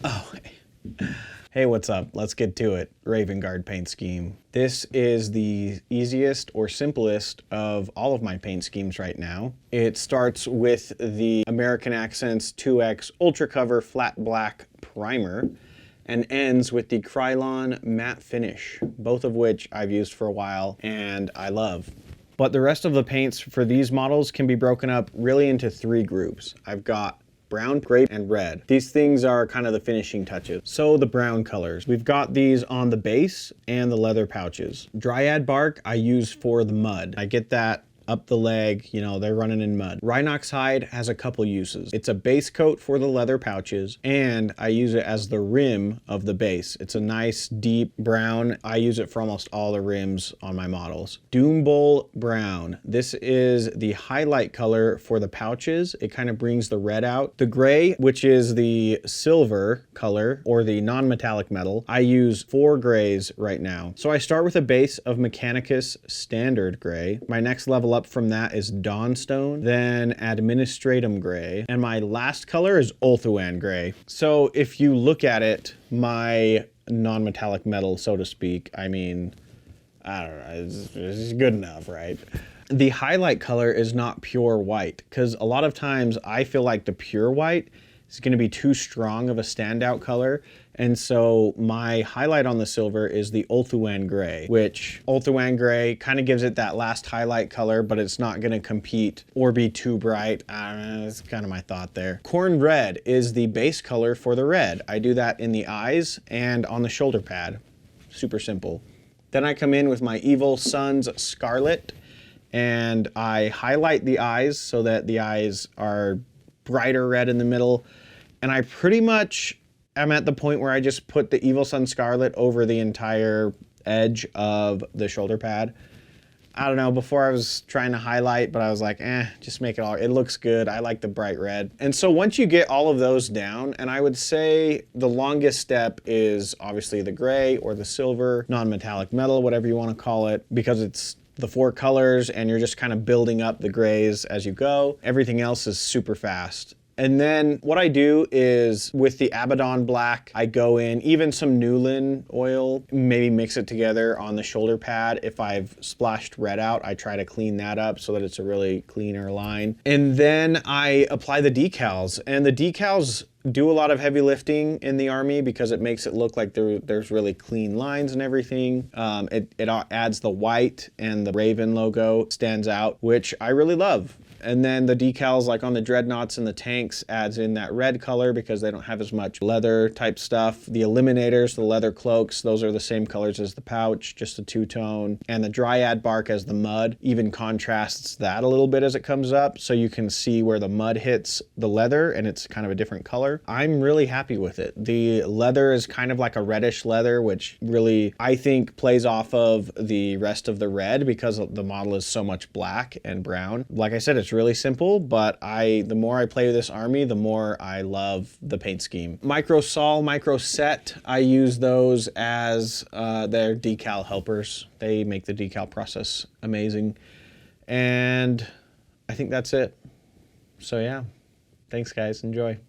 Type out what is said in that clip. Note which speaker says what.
Speaker 1: Oh, hey, what's up? Let's get to it. Ravenguard paint scheme. This is the easiest or simplest of all of my paint schemes right now. It starts with the American Accents 2X Ultra Cover Flat Black Primer and ends with the Krylon Matte Finish, both of which I've used for a while and I love. But the rest of the paints for these models can be broken up really into three groups. I've got brown, gray, and red. These things are kind of the finishing touches. So the brown colors. We've got these on the base and the leather pouches. Dryad Bark I use for the mud. I get that up the leg, you know, they're running in mud. Rhinox Hide has a couple uses. It's a base coat for the leather pouches, and I use it as the rim of the base. It's a nice deep brown. I use it for almost all the rims on my models. Doombull Brown. This is the highlight color for the pouches. It kind of brings the red out. The gray, which is the silver color or the non-metallic metal, I use 4 grays right now. So I start with a base of Mechanicus standard gray. My next level up from that is Dawnstone, then Administratum Grey, and my last color is Ulthuan Grey. So if you look at it, my non-metallic metal, so to speak, I mean, I don't know, it's good enough, right? The highlight color is not pure white, because a lot of times I feel like the pure white is going to be too strong of a standout color. And so my highlight on the silver is the Ulthuan Grey, which Ulthuan Grey kind of gives it that last highlight color, but it's not going to compete or be too bright. I don't know, that's kind of my thought there. Khorne Red is the base color for the red. I do that in the eyes and on the shoulder pad. Super simple. Then I come in with my Evil Sun's Scarlet, and I highlight the eyes so that the eyes are brighter red in the middle. And I pretty much am at the point where I just put the Evil Sun Scarlet over the entire edge of the shoulder pad. I don't know, before I was trying to highlight, but I was like, just make it all, it looks good. I like the bright red. And so once you get all of those down, and I would say the longest step is obviously the gray or the silver, non-metallic metal, whatever you want to call it, because it's the 4 colors and you're just kind of building up the grays as you go. Everything else is super fast. And then what I do is with the Abaddon Black, I go in, even some Newlin oil, maybe mix it together on the shoulder pad. If I've splashed red out, I try to clean that up so that it's a really cleaner line. And then I apply the decals, and the decals do a lot of heavy lifting in the army because it makes it look like there's really clean lines and everything. It adds the white, and the Raven logo stands out, which I really love. And then the decals like on the dreadnoughts and the tanks adds in that red color because they don't have as much leather type stuff. The eliminators, the leather cloaks, those are the same colors as the pouch, just a 2-tone. And the Dryad Bark as the mud even contrasts that a little bit as it comes up, so you can see where the mud hits the leather and it's kind of a different color. I'm really happy with it. The leather is kind of like a reddish leather, which really I think plays off of the rest of the red because the model is so much black and brown. Like I said, it's really simple, but the more I play with this army, the more I love the paint scheme. Micro Sol, Micro Set, I use those as their decal helpers. They make the decal process amazing. And I think that's it. So yeah, thanks guys, enjoy.